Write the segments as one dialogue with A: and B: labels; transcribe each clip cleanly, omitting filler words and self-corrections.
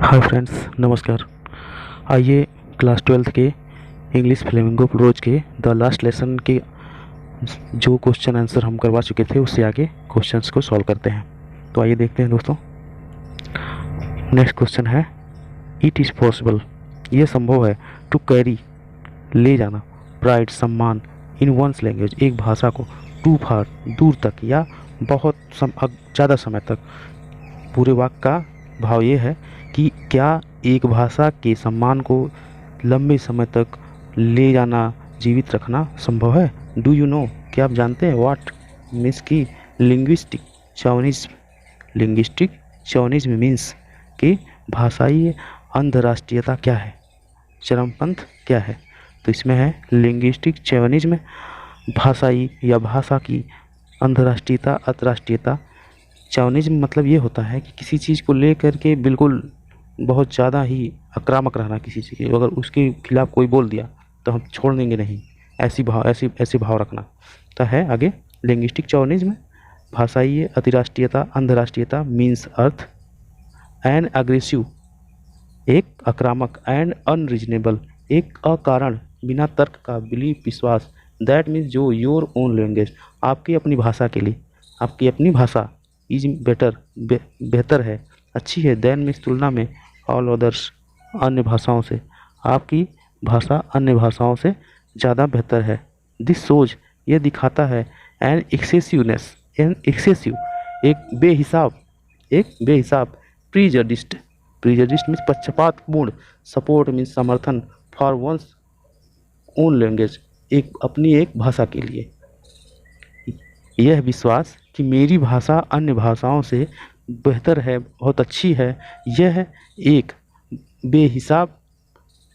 A: Hi friends, नमस्कार। आइए class 12th के इंग्लिश फ्लेमिंगो प्रोज के द लास्ट लेसन के जो क्वेश्चन आंसर हम करवा चुके थे उससे आगे क्वेश्चंस को सॉल्व करते हैं। तो आइए देखते हैं दोस्तों। नेक्स्ट क्वेश्चन है, इट इज़ पॉसिबल, ये संभव है, टू कैरी, ले जाना, प्राइड, सम्मान, इन वंस लैंग्वेज, एक भाषा को, टू फार, दूर तक या बहुत ज़्यादा समय तक। पूरे वाक्य का भाव ये है कि क्या एक भाषा के सम्मान को लंबे समय तक ले जाना, जीवित रखना संभव है। डू यू नो, क्या आप जानते हैं, व्हाट मीन्स की लिंग्विस्टिक चौनिज्म मीन्स कि भाषाई अंतर्राष्ट्रीयता क्या है, चरमपंथ क्या है। तो इसमें है लिंग्विस्टिक चौनिज्म, भाषाई या भाषा की अंतर्राष्ट्रीयता, अंतर्राष्ट्रीयता। चौनिज्म मतलब ये होता है कि किसी चीज़ को ले करके बिल्कुल बहुत ज़्यादा ही आक्रामक रहना किसी चीज़ के, अगर उसके खिलाफ कोई बोल दिया तो हम छोड़ देंगे नहीं, ऐसी भाव रखना। तो है आगे लिंग्विस्टिक चौनिज्म, भाषाई अतिराष्ट्रीयता, अंतर्राष्ट्रीयता मीन्स अर्थ एन अग्रेसिव, एक आक्रामक, एंड अनरीजनेबल, एक अकारण, बिना तर्क का, बिलीव, विश्वास, दैट मीन्स जो योर ओन लैंग्वेज, आपकी अपनी भाषा के लिए, आपकी अपनी भाषा इज बेटर, बेहतर है, अच्छी है, देन मीन्स तुलना में, ऑल अदर्स, अन्य भाषाओं से, आपकी भाषा अन्य भाषाओं से ज़्यादा बेहतर है। दिस सोज, ये दिखाता है, एन एक्सेसिवनेस, एन एक्सेसिव, एक बेहिसाब, प्रीजडिस्ट, प्रीजडिस्ट मीन्स पक्षपातपूर्ण, सपोर्ट मीन्स समर्थन, फॉर वंस ओन लैंग्वेज, एक अपनी एक भाषा के लिए, यह विश्वास कि मेरी भाषा अन्य भाषाओं से बेहतर है, बहुत अच्छी है, यह एक बेहिसाब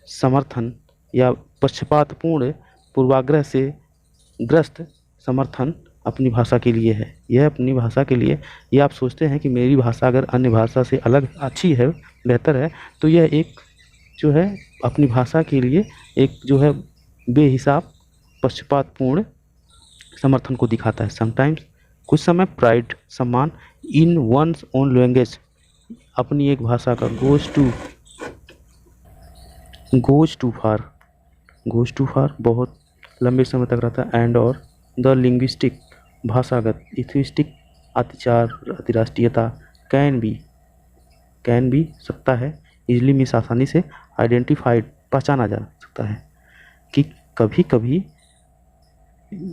A: समर्थन या पक्षपातपूर्ण पूर्वाग्रह से ग्रस्त समर्थन अपनी भाषा के लिए है। यह अपनी भाषा के लिए, यह आप सोचते हैं कि मेरी भाषा अगर अन्य भाषा से अलग, अच्छी है, बेहतर है, तो यह एक जो है अपनी भाषा के लिए एक जो है बेहिसाब पक्षपातपूर्ण समर्थन को दिखाता है। समटाइम्स, कुछ समय, प्राइड, सम्मान, इन वंस ओन लैंग्वेज, अपनी एक भाषा का, गोज टू फार, बहुत लंबे समय तक रहता है, एंड और द लिंग्विस्टिक, भाषागत, इथिस्टिक, अतिचार, अतिराष्ट्रीयता, कैन भी सकता है, इजली मीन्स आसानी से, आइडेंटिफाइड, पहचाना जा सकता है, कि कभी कभी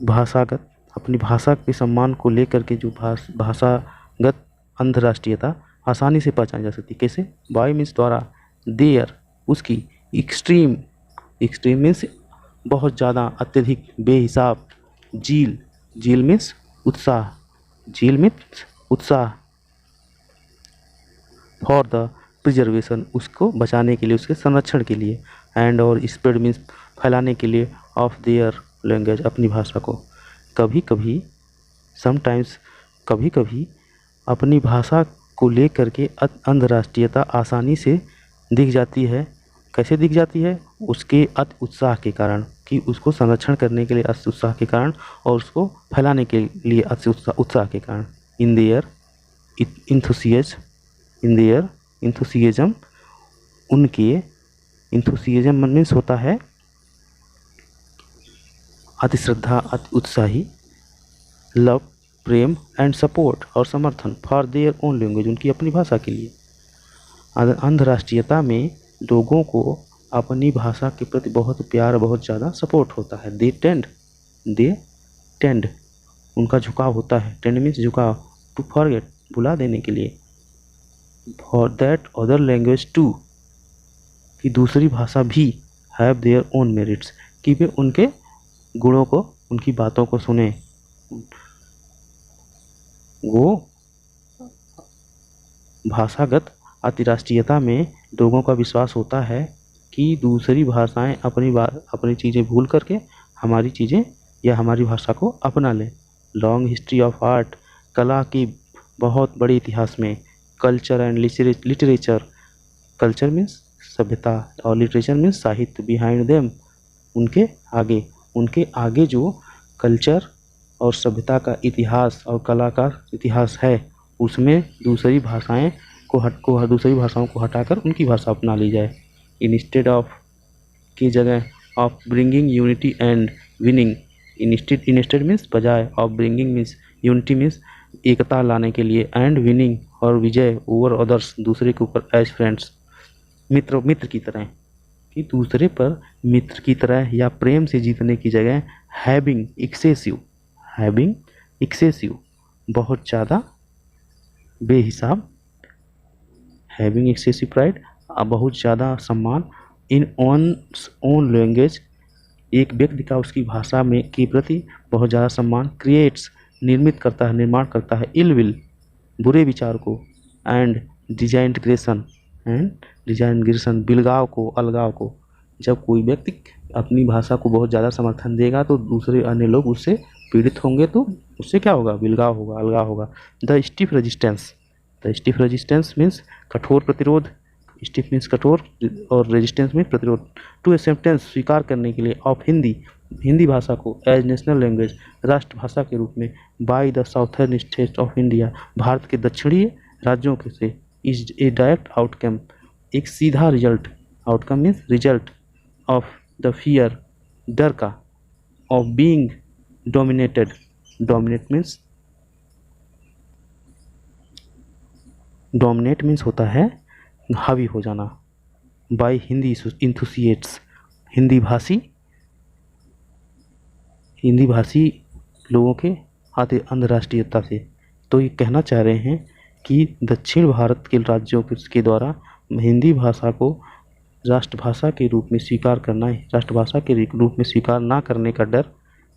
A: भाषागत, अपनी भाषा के सम्मान को लेकर के जो भाषागत अंतर्राष्ट्रीयता आसानी से पहचानी जा सकती है। कैसे, बाय मीन्स द्वारा, देयर उसकी, एक्सट्रीम मीन्स बहुत ज़्यादा, अत्यधिक, बेहिसाब, जील मीन्स उत्साह, फॉर द प्रिजर्वेशन, उसको बचाने के लिए, उसके संरक्षण के लिए, एंड और स्प्रेड मीन्स फैलाने के लिए, ऑफ देयर लैंग्वेज, अपनी भाषा को। कभी कभी, समटाइम्स, कभी कभी अपनी भाषा को लेकर के अंतर्राष्ट्रीयता आसानी से दिख जाती है। कैसे दिख जाती है, उसके अति उत्साह के कारण, कि उसको संरक्षण करने के लिए अति उत्साह के कारण, और उसको फैलाने के लिए अति उत्साह के कारण। इन देयर इंथुसियाज्म, उनके, इंथुसियाज्म मीन्स होता है अति श्रद्धा, अति उत्साही, लव, प्रेम, एंड सपोर्ट, और समर्थन, फॉर देयर ओन लैंग्वेज, उनकी अपनी भाषा के लिए। अंतर्राष्ट्रीयता में लोगों को अपनी भाषा के प्रति बहुत प्यार, बहुत ज़्यादा सपोर्ट होता है। दे टेंड, उनका झुकाव होता है, टेंड मीन्स झुकाव, टू फॉरगेट, भुला देने के लिए, for that other language to, कि दूसरी भाषा भी, हैव देयर ओन मेरिट्स, कि वे उनके गुणों को, उनकी बातों को सुने। वो भाषागत अतिराष्ट्रीयता में लोगों का विश्वास होता है कि दूसरी भाषाएं अपनी चीज़ें भूल करके हमारी चीज़ें या हमारी भाषा को अपना लें। लॉन्ग हिस्ट्री ऑफ आर्ट, कला की बहुत बड़े इतिहास में, culture and literature, culture means सभ्यता, और लिटरेचर मीन्स साहित्य, बिहाइंड देम, उनके आगे जो कल्चर और सभ्यता का इतिहास और कला का इतिहास है, उसमें दूसरी भाषाएं दूसरी भाषाओं को हटाकर उनकी भाषा अपना ली जाए। इंस्टेड ऑफ की जगह of bringing unity and winning, instead means बजाय, of bringing means unity means एकता लाने के लिए, एंड विनिंग और विजय ओवर अदर्स दूसरे के ऊपर, एज फ्रेंड्स मित्र की तरह, कि दूसरे पर मित्र की तरह या प्रेम से जीतने की जगह हैविंग एक्सेसिव बहुत ज़्यादा, बेहिसाब, हैविंग एक्सेसिव प्राइड बहुत ज़्यादा सम्मान, इन ऑन्स ओन लैंग्वेज एक व्यक्ति का उसकी भाषा में के प्रति बहुत ज़्यादा सम्मान, क्रिएट्स निर्मित करता है, निर्माण करता है, इल विल बुरे विचार को, एंड डिजाइनग्रेशन बिलगाव को, अलगाव को। जब कोई व्यक्ति अपनी भाषा को बहुत ज़्यादा समर्थन देगा तो दूसरे अन्य लोग उससे पीड़ित होंगे, तो उससे क्या होगा, बिलगाव होगा, अलगाव होगा। द स्टिफ रेजिस्टेंस मीन्स कठोर प्रतिरोध, स्टिफ मीन्स कठोर और रेजिस्टेंस मीन्स प्रतिरोध। टू एक्सेप्टेंस स्वीकार करने के लिए, ऑफ हिंदी भाषा को एज नेशनल लैंग्वेज राष्ट्रभाषा के रूप में, by the southern states of India भारत के दक्षिणी राज्यों के से, इज ए डायरेक्ट आउटकम एक सीधा result, outcome means result, of the fear डर का, of being dominated, dominate means होता है हावी हो जाना, बाय हिंदी इंथुसिएट्स हिंदी भाषी लोगों के आते अंतर्राष्ट्रीयता से। तो ये कहना चाह रहे हैं कि दक्षिण भारत के राज्यों के द्वारा हिंदी भाषा को राष्ट्रभाषा के रूप में स्वीकार करना, राष्ट्रभाषा के रूप में स्वीकार ना करने का डर,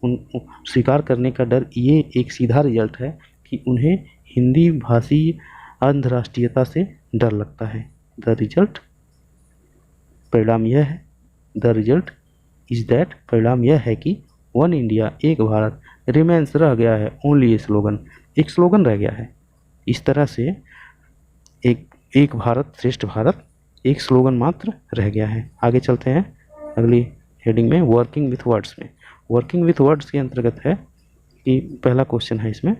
A: स्वीकार करने का डर, ये एक सीधा रिजल्ट है कि उन्हें हिंदी भाषी अंतर्राष्ट्रीयता से डर लगता है। द रिजल्ट परिणाम यह है, द रिजल्ट इज दैट परिणाम यह है कि वन इंडिया एक भारत रिमेंस रह गया है, ओनली ए स्लोगन एक स्लोगन रह गया है। इस तरह से एक भारत श्रेष्ठ भारत एक स्लोगन मात्र रह गया है। आगे चलते हैं अगली हेडिंग में, वर्किंग विथ वर्ड्स में। वर्किंग विथ वर्ड्स के अंतर्गत है कि पहला क्वेश्चन है इसमें,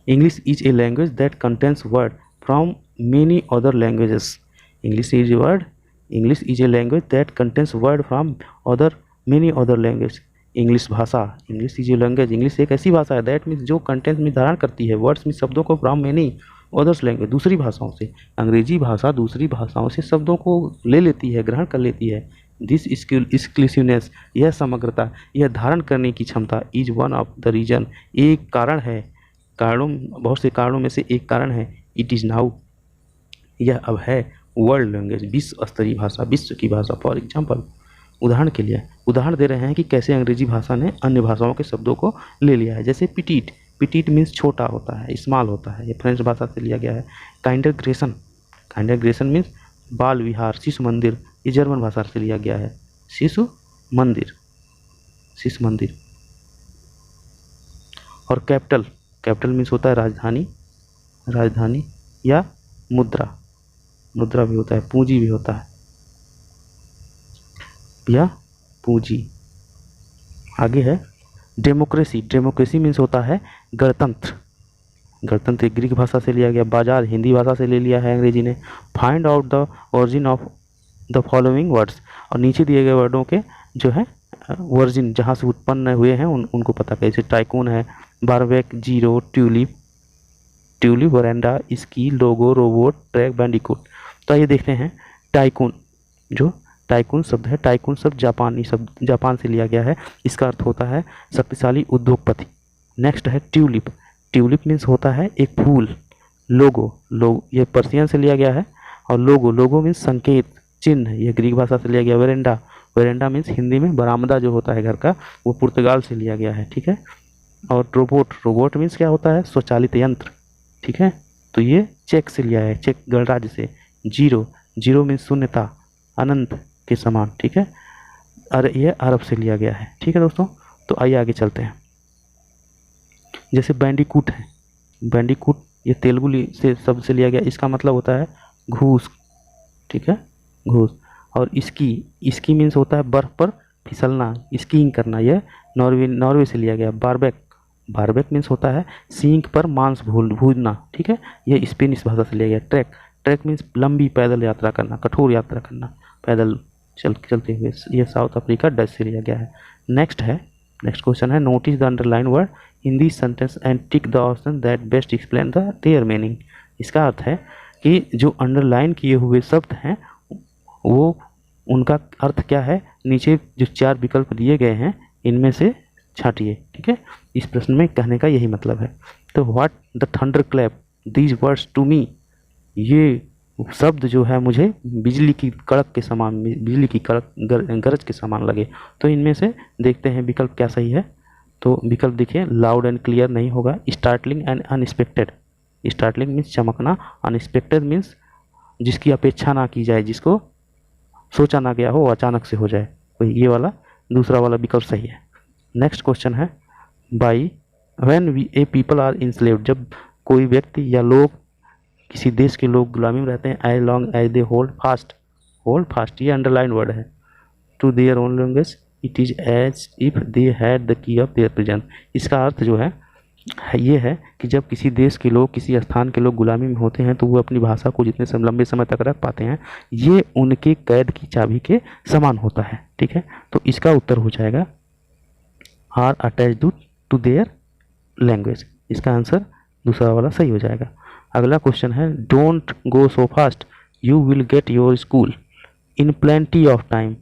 A: English is a language that contains word from many other languages. English is a language that contains word from many other language. English is a language, English एक ऐसी भाषा है दैट मीन्स जो कंटेंट में धारण करती है, वर्ड्स में शब्दों को, फ्रॉम मेनी अदर्स लैंग्वेज दूसरी भाषाओं से। अंग्रेजी भाषा दूसरी भाषाओं से शब्दों को ले लेती है, ग्रहण कर लेती है। दिस एक्सक्लूसिवनेस, यह समग्रता, यह धारण करने की क्षमता, is one of the reason, एक कारण है, बहुत से कारणों में से एक कारण है। इट इज़ नाउ, यह अब है वर्ल्ड लैंग्वेज, विश्व स्तरीय भाषा, विश्व की भाषा। फॉर एग्जाम्पल, उदाहरण के लिए उदाहरण दे रहे हैं कि कैसे अंग्रेजी भाषा ने अन्य भाषाओं के शब्दों को ले लिया है। जैसे पिटीट मीन्स छोटा होता है, स्मॉल होता है, ये फ्रेंच भाषा से लिया गया है। काइंडरग्रेशन मीन्स बाल विहार, शिशु मंदिर, ये जर्मन भाषा से लिया गया है, शिशु मंदिर। और कैपिटल मीन्स होता है राजधानी या मुद्रा भी होता है, पूंजी भी होता है या पूंजी। आगे है डेमोक्रेसी मीन्स होता है गणतंत्र ग्रीक भाषा से लिया गया। बाजार हिंदी भाषा से ले लिया है अंग्रेजी ने। Find out the origin of the following words, और नीचे दिए गए वर्डों के जो है ओरिजिन, जहाँ से उत्पन्न हुए हैं उनको पता करें। जैसे टाइकून है, बारबेक, जीरो, ट्यूलिप, वरेंडा, स्की, लोगो, रोबोट, ट्रैक, बैंडिकूट। तो ये देखते हैं टाइकून शब्द है, टाइकून शब्द जापान से लिया गया है। इसका अर्थ होता है शक्तिशाली उद्योगपति। नेक्स्ट है ट्यूलिप मीन्स होता है एक फूल। लोगो ये पर्शियन से लिया गया है। और लोगो मीन्स संकेत, चिन्ह, ये ग्रीक भाषा से लिया गया। वेरेंडा मीन्स हिंदी में बरामदा जो होता है घर का, वो पुर्तगाल से लिया गया है, ठीक है। और रोबोट मीन्स क्या होता है, स्वचालित यंत्र, ठीक है। तो ये चेक से लिया है, चेक गणराज्य से। जीरो मीन्स शून्यता, अनंत के समान, ठीक है। ये अरब से लिया गया है, ठीक है दोस्तों। तो आइए आगे चलते हैं। जैसे बैंडिकूट है, ये तेलुगु से शब्द से लिया गया, इसका मतलब होता है घूस, ठीक है, घूस। और इसकी मीन्स होता है बर्फ पर फिसलना, स्कीइंग करना, यह नॉर्वे से लिया गया। बारबेक मीन्स होता है सींग पर मांस भूनना, ठीक है, ये स्पेनिश भाषा से लिया गया। ट्रैक, ट्रैक मीन्स लंबी पैदल यात्रा करना, कठोर यात्रा करना पैदल चलते हुए, ये साउथ अफ्रीका डच से लिया गया है। नेक्स्ट क्वेश्चन है notice the underline word in this sentence and tick the option that best explain the there meaning. इसका अर्थ है कि जो अंडरलाइन किए हुए शब्द हैं वो उनका अर्थ क्या है, नीचे जो 4 विकल्प दिए गए हैं इनमें से छांटिए, ठीक है। इस प्रश्न में कहने का यही मतलब है। तो what the thunder clap these words to me, ये शब्द जो है मुझे बिजली की कड़क के समान, बिजली की कड़क गरज के समान लगे। तो इनमें से देखते हैं विकल्प क्या सही है। तो विकल्प देखिए, लाउड एंड क्लियर नहीं होगा, startling and unexpected. Startling means चमकना, अनएक्सपेक्टेड मीन्स जिसकी अपेक्षा ना की जाए, जिसको सोचा ना गया हो, अचानक से हो जाए, तो ये वाला दूसरा वाला विकल्प सही है। नेक्स्ट क्वेश्चन है by when we a people are enslaved, जब कोई व्यक्ति या लोग, किसी देश के लोग गुलामी में रहते हैं, as long as they hold fast, ये अंडरलाइन वर्ड है, to their own language it is as if they had the key of their prison. इसका अर्थ जो है ये है कि जब किसी देश के लोग, किसी स्थान के लोग गुलामी में होते हैं तो वो अपनी भाषा को जितने लंबे समय तक रख पाते हैं, ये उनके कैद की चाबी के समान होता है, ठीक है। तो इसका उत्तर हो जाएगा are attached to their language. इसका आंसर दूसरा वाला सही हो जाएगा। अगला क्वेश्चन है don't go so fast you will get your school in plenty of time.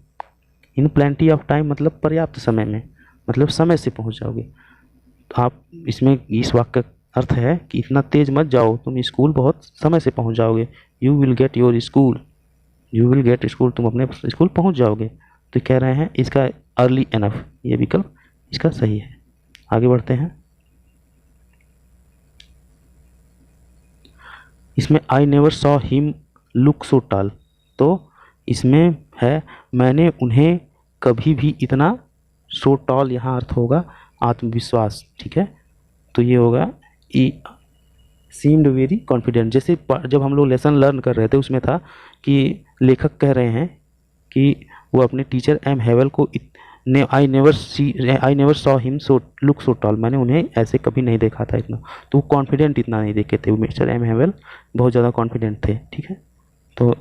A: In plenty of time मतलब पर्याप्त समय में, मतलब समय से पहुंच जाओगे। तो आप इसमें इस वाक्य का अर्थ है कि इतना तेज मत जाओ, तुम स्कूल बहुत समय से पहुंच जाओगे। You will get your school, you will gate school, तुम अपने स्कूल पहुंच जाओगे। तो कह रहे हैं इसका अर्ली एनफ, ये विकल्प इसका सही है। आगे बढ़ते हैं। इसमें I never saw him look so tall, तो इसमें है मैंने उन्हें कभी भी इतना, सो टॉल यहाँ अर्थ होगा आत्मविश्वास, ठीक है। तो ये होगा ई सीम्ड वेरी कॉन्फिडेंट। जैसे जब हम लोग लेसन लर्न कर रहे थे उसमें था कि लेखक कह रहे हैं कि वो अपने टीचर एम हेवल को I never saw him so look so tall, मैंने उन्हें ऐसे कभी नहीं देखा था इतना। तो वो कॉन्फिडेंट इतना नहीं देखे थे, वो मिस्टर एम हेवल बहुत ज़्यादा कॉन्फिडेंट थे, ठीक है। तो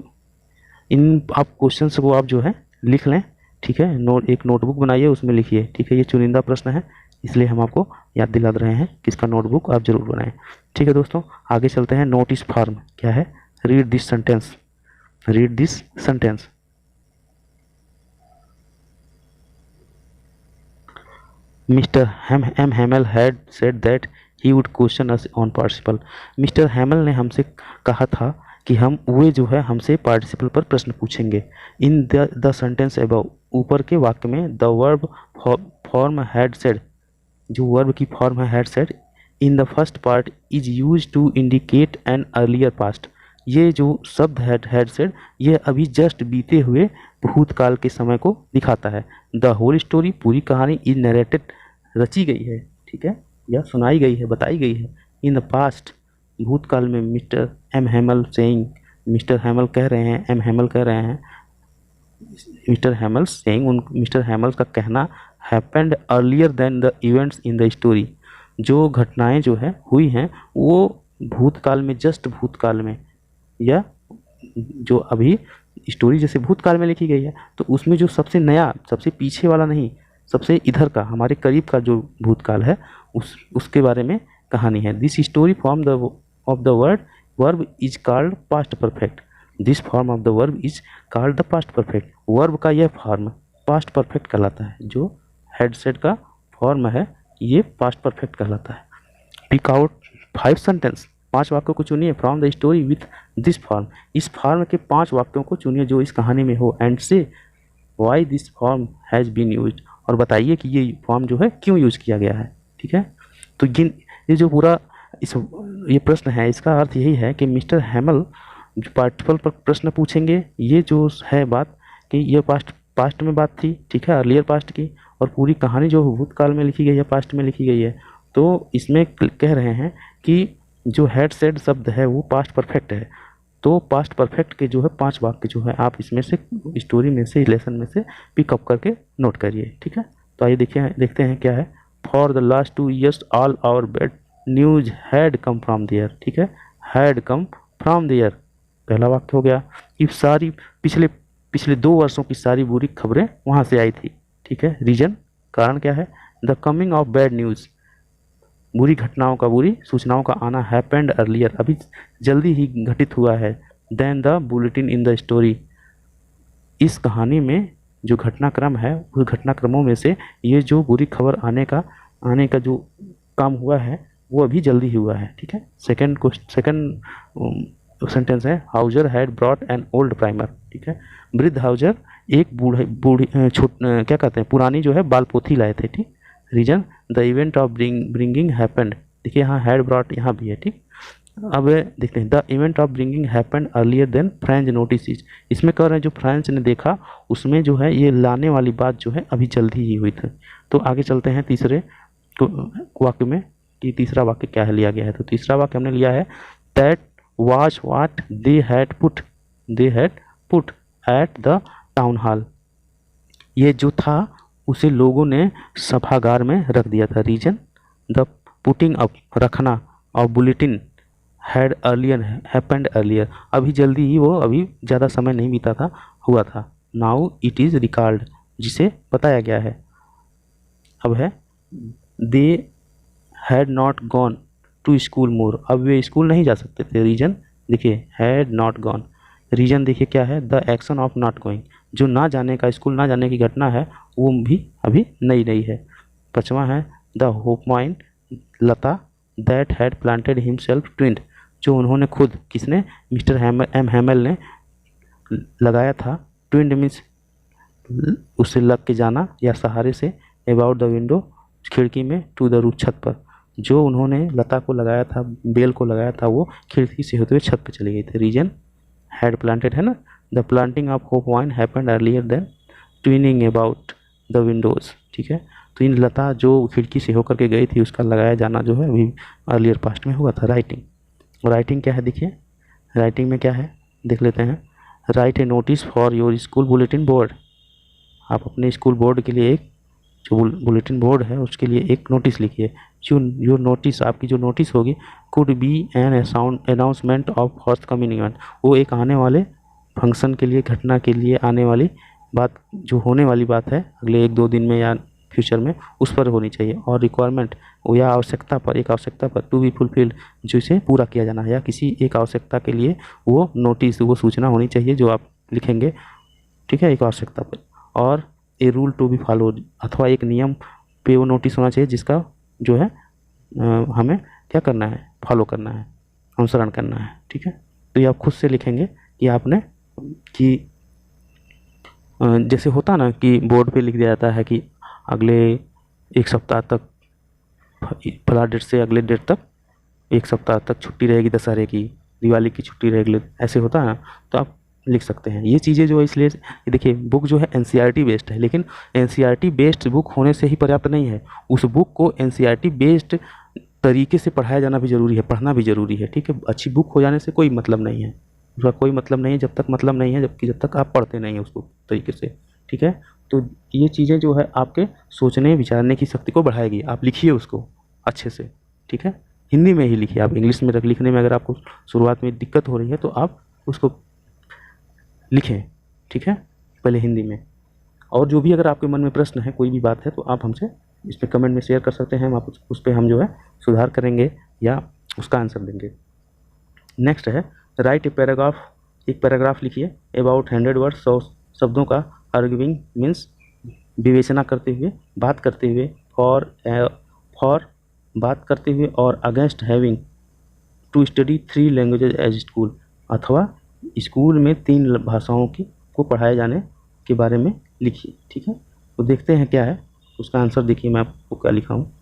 A: इन आप क्वेश्चंस को आप जो है लिख लें, ठीक है। एक नोटबुक बनाइए, उसमें लिखिए, ठीक है। ये चुनिंदा प्रश्न है इसलिए हम आपको याद दिला रहे हैं कि इसका नोटबुक आप जरूर बनाएं, ठीक है दोस्तों। आगे चलते हैं। नोटिस फॉर्म क्या है, read this sentence, read this sentence. Mister M Hamel had said that he would question us on participle. Mister Hamel ने हमसे कहा था कि वे जो है हमसे पार्टिसिपल पर प्रश्न पूछेंगे। इन द सेंटेंस अबव, ऊपर के वाक्य में the verb form had said, जो वर्ब की फॉर्म है had said in the first part is use to indicate an earlier past. ये जो शब्द हैड सेड ये अभी जस्ट बीते हुए भूतकाल के समय को दिखाता है। द होल स्टोरी, पूरी कहानी, इज नरेटेड, रची गई है, ठीक है, या सुनाई गई है, बताई गई है। इन द पास्ट, भूतकाल में, Mister M Hamel saying, Mister Hamel कह रहे हैं, एम हैमल कह रहे हैं, Mister Hamel saying, Mister Hamel का कहना happened earlier than the events in the story. जो घटनाएं जो है हुई हैं वो भूतकाल में, जस्ट भूतकाल में, या जो अभी स्टोरी जैसे भूतकाल में लिखी गई है तो उसमें जो सबसे नया, सबसे पीछे वाला नहीं, सबसे इधर का, हमारे करीब का जो भूतकाल है उसके बारे में कहानी है। This story form of the verb is called past perfect. This form of the verb is called the past perfect. Verb का यह फॉर्म पास्ट परफेक्ट कहलाता है। जो हेड सेट का फॉर्म है ये पास्ट परफेक्ट कहलाता है। पिक आउट 5 सेंटेंस, 5 वाक्यों को चुनिए from the story with this form. इस फॉर्म के 5 वाक्यों को चुनिए जो इस कहानी में हो, एंड से why this form has been used, और बताइए कि ये फॉर्म जो है क्यों यूज किया गया है, ठीक है। तो ये जो पूरा ये प्रश्न है इसका अर्थ यही है कि मिस्टर हैमल जो पार्टिसिपल पर प्रश्न पूछेंगे, ये जो है बात कि ये पास्ट में बात थी, ठीक है, अर्लियर पास्ट की, और पूरी कहानी जो भूतकाल में लिखी गई है, पास्ट में लिखी गई है। तो इसमें कह रहे हैं कि जो हैड सेड शब्द है वो पास्ट परफेक्ट है। तो पास्ट परफेक्ट के जो है 5 वाक्य जो है आप इसमें से, स्टोरी में से, लेसन में से पिकअप करके नोट करिए, ठीक है। तो आइए देखते हैं क्या है for the last 2 years all our bad news had come from there, ठीक है, हैड कम फ्रॉम देयर, पहला वाक्य हो गया कि सारी पिछले पिछले 2 वर्षों की सारी बुरी खबरें वहाँ से आई थी, ठीक है। रीजन, कारण क्या है, the coming of bad news, बुरी घटनाओं का, बुरी सूचनाओं का आना, हैपेंड अर्लियर, अभी जल्दी ही घटित हुआ है, then the bulletin in the story, इस कहानी में जो घटनाक्रम है उस घटनाक्रमों में से ये जो बुरी खबर आने का जो काम हुआ है वो अभी जल्दी ही हुआ है, ठीक है। सेकंड सेंटेंस है, Houser had brought an old primer, ठीक है, वृद्ध हाउजर एक क्या कहते हैं, पुरानी जो है बाल पोथी लाए थे, ठीक। Reason, the event of bringing happened, देखिए यहाँ हैड ब्रॉट यहाँ भी है, ठीक। अब देखते हैं, the event of bringing happened earlier than French notice, इसमें कह रहे हैं जो फ्रेंच ने देखा उसमें जो है ये लाने वाली बात जो है अभी जल्दी ही हुई थी। तो आगे चलते हैं तीसरे वाक्य में कि तीसरा वाक्य क्या है लिया गया है। तो तीसरा वाक्य हमने लिया है, that was what they had put at the town hall, ये जो था उसे लोगों ने सभागार में रख दिया था। रीजन, द पुटिंग अप, रखना, और bulletin had earlier, happened earlier, अभी जल्दी ही, वो अभी ज़्यादा समय नहीं बीता था, हुआ था। नाउ इट इज़ रिकॉल्ड, जिसे बताया गया है। अब है, they had not gone to school more, अब वे स्कूल नहीं जा सकते थे। रीजन देखिए, हैड नॉट गॉन, रीजन देखिए क्या है, the action of not going, जो ना जाने का, स्कूल ना जाने की घटना है वो भी अभी नई है। पाँचवा है, द होपमाइन, लता, that had planted himself twined, जो उन्होंने खुद, किसने, मिस्टर हैमल ने लगाया था। ट्विंड मीन्स उससे लग के जाना या सहारे से, अबाउट द विंडो, खिड़की में, टू द रूफ, छत पर, जो उन्होंने लता को लगाया था, बेल को लगाया था, वो खिड़की से होते हुए छत पर चली गई थी। रीजन, हैड प्लांटेड है ना, the planting of hope vine happened earlier than twining about the windows, ठीक है। तो इन लता जो खिड़की से होकर के गई थी उसका लगाया जाना जो है अभी अर्लियर पास्ट में हुआ था। राइटिंग क्या है, देखिए राइटिंग में क्या है देख लेते हैं। Right A notice for your school bulletin board, आप अपने स्कूल बोर्ड के लिए एक जो बुलेटिन बोर्ड है उसके लिए एक नोटिस लिखिए। योर नोटिस, आपकी जो नोटिस होगी, could be an announcement of first coming event, वो एक आने वाले फंक्शन के लिए, घटना के लिए आने वाली बात, जो होने वाली बात है अगले 1-2 दिन में या फ्यूचर में, उस पर होनी चाहिए। और रिक्वायरमेंट, वो या आवश्यकता पर, एक आवश्यकता पर, टू बी फुलफिल्ड, जो इसे पूरा किया जाना है, या किसी एक आवश्यकता के लिए वो नोटिस, वो सूचना होनी चाहिए जो आप लिखेंगे, ठीक है, एक आवश्यकता पर। और a rule to be followed, अथवा एक नियम पे वो नोटिस होना चाहिए जिसका जो है हमें क्या करना है, फॉलो करना है, अनुसरण करना है, ठीक है। तो ये आप खुद से लिखेंगे कि आपने, कि जैसे होता ना कि बोर्ड पे लिख दिया जाता है कि अगले 1 सप्ताह तक, फला डेट से अगले डेट तक 1 सप्ताह तक छुट्टी रहेगी, दशहरे की, दिवाली की छुट्टी रहेगी, ऐसे होता है ना, तो आप लिख सकते हैं ये चीज़ें जो है। इसलिए देखिए बुक जो है एनसीईआरटी बेस्ड है, लेकिन एनसीईआरटी बेस्ड बुक होने से ही पर्याप्त नहीं है, उस बुक को एनसीईआरटी बेस्ड तरीके से पढ़ाया जाना भी ज़रूरी है, पढ़ना भी ज़रूरी है, ठीक है। अच्छी बुक हो जाने से कोई मतलब नहीं है, उसका कोई मतलब नहीं है जब तक आप पढ़ते नहीं हैं उसको तरीके से, ठीक है। तो ये चीज़ें जो है आपके सोचने विचारने की शक्ति को बढ़ाएगी। आप लिखिए उसको अच्छे से, ठीक है, हिंदी में ही लिखिए। आप इंग्लिश में लिखने में अगर आपको शुरुआत में दिक्कत हो रही है तो आप उसको लिखें, ठीक है, पहले हिंदी में। और जो भी अगर आपके मन में प्रश्न है, कोई भी बात है, तो आप हमसे इस पर कमेंट में शेयर कर सकते हैं, हम आप उस पर हम जो है सुधार करेंगे या उसका आंसर देंगे। नेक्स्ट है, राइट ए पैराग्राफ, एक पैराग्राफ लिखिए अबाउट 100 वर्ड्स, 100 शब्दों का, आर्ग्यूइंग मीन्स विवेचना करते हुए, बात करते हुए, फॉर बात करते हुए, और against having to study 3 languages as school, अथवा स्कूल में 3 भाषाओं की को पढ़ाए जाने के बारे में लिखिए, ठीक है। तो देखते हैं क्या है उसका आंसर, देखिए मैं आपको क्या लिखा हूँ।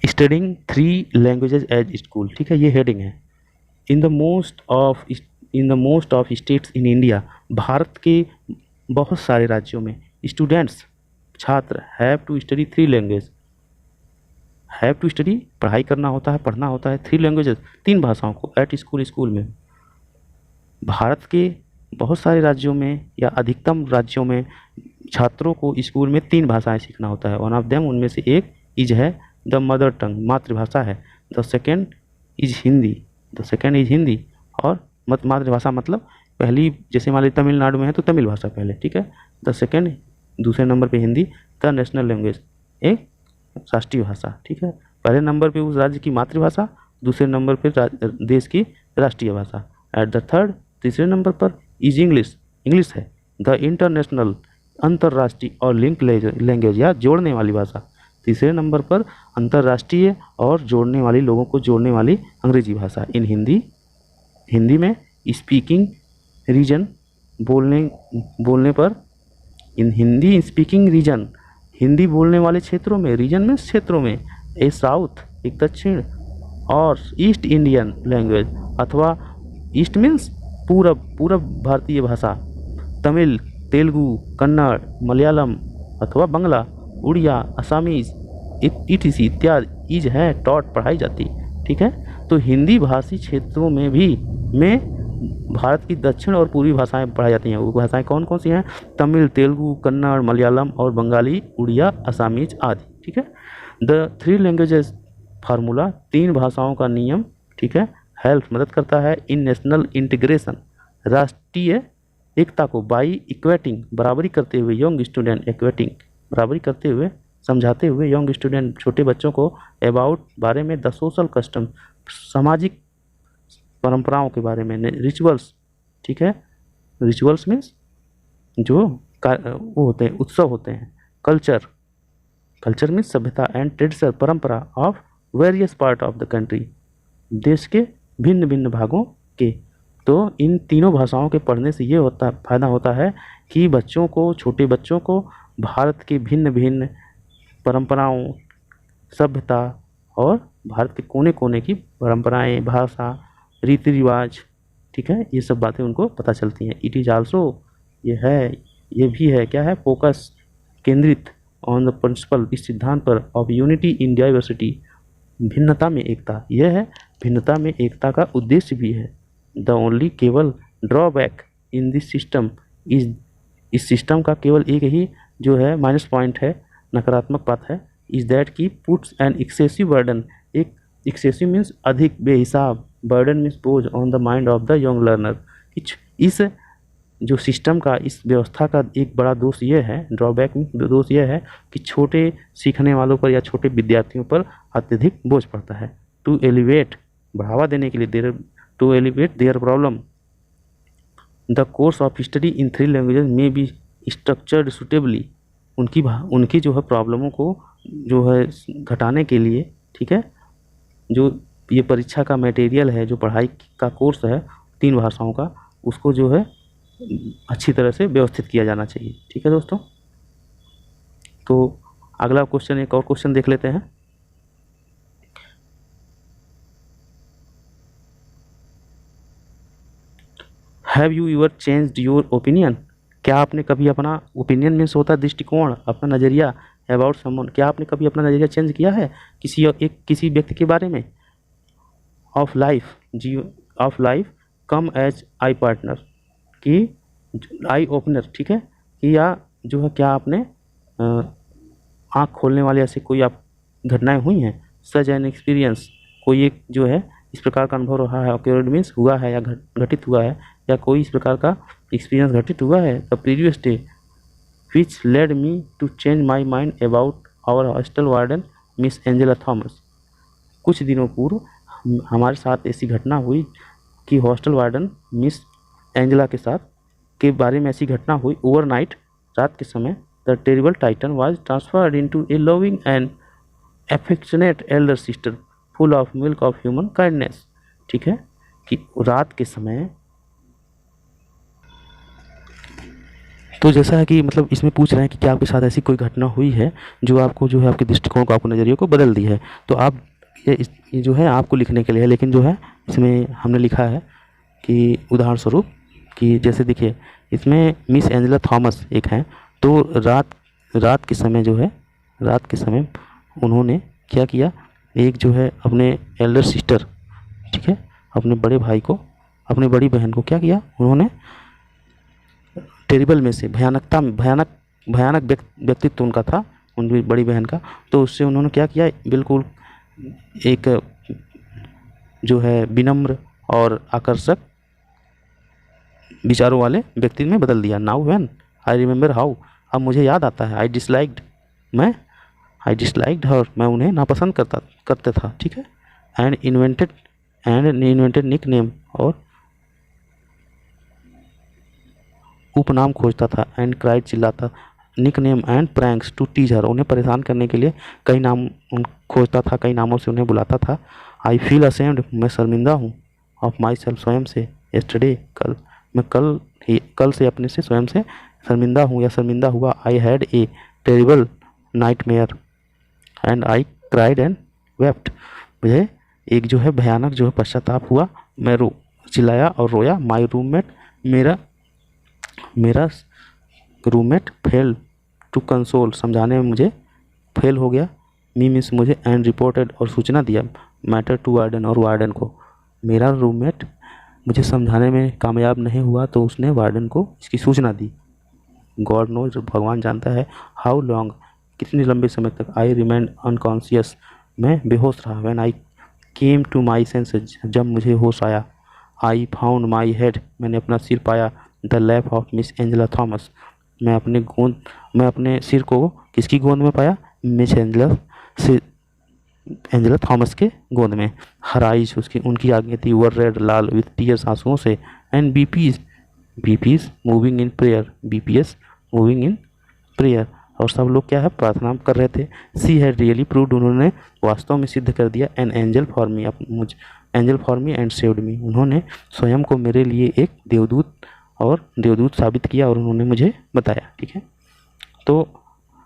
A: स्टडिंग 3 लैंग्वेजेज एज स्कूल, ठीक है, ये हेडिंग है। In the most of states in India, भारत के बहुत सारे राज्यों में, स्टूडेंट्स, छात्र, have to study 3 language, have to study पढ़ाई करना होता है, पढ़ना होता है, 3 लैंग्वेजेस, 3 भाषाओं को, एट स्कूल, स्कूल में। भारत के बहुत सारे राज्यों में या अधिकतम राज्यों में छात्रों को स्कूल में 3 भाषाएं सीखना होता है। वन ऑफ देम, उनमें से एक इज है द मदर टंग, मातृभाषा है। The second is Hindi, the second is Hindi. और मातृभाषा मतलब पहली, जैसे मान लीजिए तमिलनाडु में है तो तमिल भाषा पहले, ठीक है। द सेकेंड, दूसरे नंबर पे हिंदी। द नेशनल लैंग्वेज, एक राष्ट्रीय भाषा, ठीक है। पहले नंबर पे उस राज्य की मातृभाषा, दूसरे नंबर पे देश की राष्ट्रीय भाषा। एट द थर्ड, तीसरे नंबर पर इज इंग्लिश, इंग्लिश है। द इंटरनेशनल, अंतर्राष्ट्रीय और लिंक लैंग्वेज या जोड़ने वाली भाषा। तीसरे नंबर पर अंतर्राष्ट्रीय और जोड़ने वाली, लोगों को जोड़ने वाली अंग्रेजी भाषा। इन हिंदी, हिंदी में स्पीकिंग रीजन, बोलने पर, इन हिंदी स्पीकिंग रीजन, हिंदी बोलने वाले क्षेत्रों में, रीजन में क्षेत्रों में, ए साउथ एक दक्षिण, और ईस्ट इंडियन लैंग्वेज अथवा ईस्ट मीन्स पूरब भारतीय भाषा, तमिल, तेलुगु, कन्नड़, मलयालम अथवा बंगला, उड़िया, असामीज etc इत्यादि इज है टॉट पढ़ाई जाती, ठीक है। तो हिंदी भाषी क्षेत्रों में भी भारत की दक्षिण और पूर्वी भाषाएं पढ़ाई जाती हैं। वो भाषाएं कौन कौन सी हैं? तमिल, तेलुगु, कन्नड़, मलयालम और बंगाली, उड़िया, असामीज आदि, ठीक है। द 3 लैंग्वेजेस फार्मूला, 3 भाषाओं का नियम, ठीक है, हेल्प मदद करता है इन नेशनल इंटीग्रेशन, राष्ट्रीय एकता को, बाई इक्वेटिंग बराबरी करते हुए, यंग स्टूडेंट इक्वेटिंग बराबरी करते हुए, समझाते हुए यंग स्टूडेंट छोटे बच्चों को अबाउट बारे में, द सोशल कस्टम सामाजिक परंपराओं के बारे में, रिचुअल्स, ठीक है। रिचुअल्स मीन्स जो वो होते हैं, उत्सव होते हैं। कल्चर, कल्चर मीन्स सभ्यता, एंड ट्रेडिशन परंपरा of various part of the country, देश के भिन्न भिन्न भागों के। तो इन तीनों भाषाओं के पढ़ने से ये फायदा होता है कि बच्चों को, छोटे बच्चों को भारत के भिन्न भिन्न परंपराओं, सभ्यता और भारत के कोने कोने की परंपराएं, भाषा, रीति रिवाज, ठीक है, ये सब बातें उनको पता चलती हैं। इट इज आल्सो, ये भी है, क्या है, फोकस, केंद्रित ऑन द प्रिंसिपल, इस सिद्धांत पर, ऑफ यूनिटी इन डाइवर्सिटी, भिन्नता में एकता, यह है भिन्नता में एकता का उद्देश्य भी है। द ओनली केवल drawback in this system is, इस सिस्टम का केवल एक ही जो है माइनस पॉइंट है, नकारात्मक बात है, इज दैट की पुट्स एन एक्सेसिव बर्डन, एक एक्सेसिव मीन्स अधिक, बेहिसाब, बर्डन मीन्स बोझ on the mind of the young learner. इस जो सिस्टम का, इस व्यवस्था का एक बड़ा दोष ये है, ड्रॉबैक मीन्स दोष ये है कि छोटे सीखने वालों पर या छोटे विद्यार्थियों पर अत्यधिक बोझ पड़ता है। टू एलिवेट, बढ़ावा देने के लिए, to elevate their problem, the course of study in 3 languages में बी स्ट्रक्चर्ड सुटेबली, उनकी जो है प्रॉब्लमों को जो है घटाने के लिए, ठीक है, जो ये परीक्षा का मटेरियल है, जो पढ़ाई का कोर्स है 3 भाषाओं का, उसको जो है अच्छी तरह से व्यवस्थित किया जाना चाहिए, ठीक है दोस्तों। तो अगला क्वेश्चन, एक और क्वेश्चन देख लेते हैं। Have you ever changed your opinion, क्या आपने कभी अपना, ओपिनियन मीन्स होता है दृष्टिकोण, अपना नज़रिया, अबाउट समवन, क्या आपने कभी अपना नज़रिया चेंज किया है किसी व्यक्ति के बारे में। Of life come as eye partner, कि आई ओपनर, ठीक है, कि या जो है क्या आपने आँख खोलने वाले ऐसे कोई आप घटनाएं हुई हैं। सच एन एक्सपीरियंस, कोई एक जो है इस प्रकार का अनुभव रहा है, ऑकर्ड मीन्स हुआ है या घटित हुआ है, या कोई इस प्रकार का एक्सपीरियंस घटित हुआ है। The previous day which led me to change my mind about our hostel warden Miss Angela Thomas, कुछ दिनों पूर्व हमारे साथ ऐसी घटना हुई कि हॉस्टल वार्डन मिस एंजेला के साथ के बारे में ऐसी घटना हुई। ओवरनाइट, रात के समय, the terrible Titan was transferred into A loving and affectionate Elder sister full of milk of human kindness, ठीक है, कि रात के समय, तो जैसा है कि मतलब इसमें पूछ रहे हैं कि क्या आपके साथ ऐसी कोई घटना हुई है जो आपको जो है आपके दृष्टिकोण को, आपको नज़रिए को बदल दी है। तो आप ये जो है आपको लिखने के लिए है, लेकिन जो है इसमें हमने लिखा है कि उदाहरण स्वरूप कि जैसे देखिए इसमें मिस एंजेला थॉमस एक हैं, तो रात के समय जो है, रात के समय उन्होंने क्या किया, एक जो है अपने एल्डर सिस्टर, ठीक है, अपने बड़े भाई को, अपनी बड़ी बहन को क्या किया, उन्होंने टेरिबल में से, भयानक व्यक्तित्व उनका था, उनकी बड़ी बहन का। तो उससे उन्होंने क्या किया, बिल्कुल एक जो है विनम्र और आकर्षक विचारों वाले व्यक्ति में बदल दिया। Now when I remember how, अब मुझे याद आता है, आई डिसलाइक्ड हर, मैं उन्हें नापसंद करते था, ठीक है। एंड इन्वेंटेड निक नेम, और उपनाम खोजता था। एंड क्राइड, चिल्लाता, nickname and pranks to tease her, उन्हें परेशान करने के लिए कई नाम खोजता था, कई नामों से उन्हें बुलाता था। आई फील असेम्ड, मैं शर्मिंदा हूँ। ऑफ माई सेल्फ, स्वयं से। यस्टरडे, कल, मैं कल से अपने से स्वयं से शर्मिंदा हूँ या शर्मिंदा हुआ। I had a terrible nightmare and I cried and wept, मुझे एक जो है भयानक जो है पश्चाताप हुआ, मैं चिल्लाया और रोया। माई रूममेट, मेरा रूममेट फेल टू कंसोल, समझाने में मुझे फेल हो गया। मीन्स मुझे, एंड रिपोर्टेड, और सूचना दिया, मैटर टू वार्डन, और वार्डन को। मेरा रूममेट मुझे समझाने में कामयाब नहीं हुआ तो उसने वार्डन को इसकी सूचना दी। गॉड नोज, भगवान जानता है। हाउ लॉन्ग, कितने लंबे समय तक। आई रिमेंड अनकॉन्शियस, मैं बेहोश रहा। When I came to my senses, जब मुझे होश आया। आई फाउंड माई हेड, मैंने अपना सिर पाया। The lap of miss Angela Thomas, मैं अपने सिर को किसकी गोद में पाया, मिस एंजेला थॉमस के गोद में। हर आइज, उनकी आंखें थी, वर रेड, लाल, विथ टीयर्स, आंसुओं से। And BPs moving in prayer, BPS moving in prayer, और सब लोग क्या है, प्रार्थना कर रहे थे। सी हैड रियली प्रूव्ड, उन्होंने वास्तव में सिद्ध कर दिया। An angel for me and saved me, उन्होंने स्वयं को मेरे लिए एक देवदूत साबित किया और उन्होंने मुझे बताया, ठीक है। तो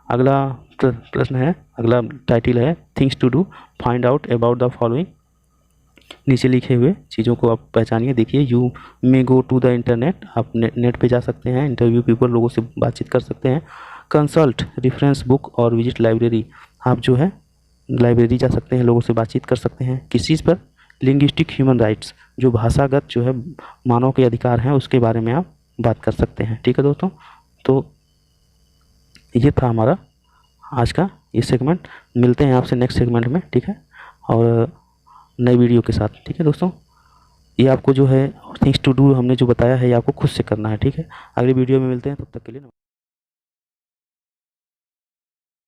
A: अगला प्रश्न है, अगला टाइटल है things to do, find out about the following. नीचे लिखे हुए चीज़ों को आप पहचानिए। देखिए, you may go to the internet, आप नेट पे जा सकते हैं। इंटरव्यू पीपल, लोगों से बातचीत कर सकते हैं। कंसल्ट रेफरेंस बुक और विजिट लाइब्रेरी, आप जो है लाइब्रेरी जा सकते हैं, लोगों से बातचीत कर सकते हैं। किस चीज़ पर, लिंग्विस्टिक ह्यूमन राइट्स, जो भाषागत जो है मानव के अधिकार हैं उसके बारे में आप बात कर सकते हैं, ठीक है दोस्तों। तो ये था हमारा आज का ये सेगमेंट। मिलते हैं आपसे नेक्स्ट सेगमेंट में, ठीक है, और नई वीडियो के साथ, ठीक है दोस्तों। ये आपको जो है थिंग्स टू डू हमने जो बताया है ये आपको खुद से करना है, ठीक है। अगली वीडियो में मिलते हैं, तब तक के लिए।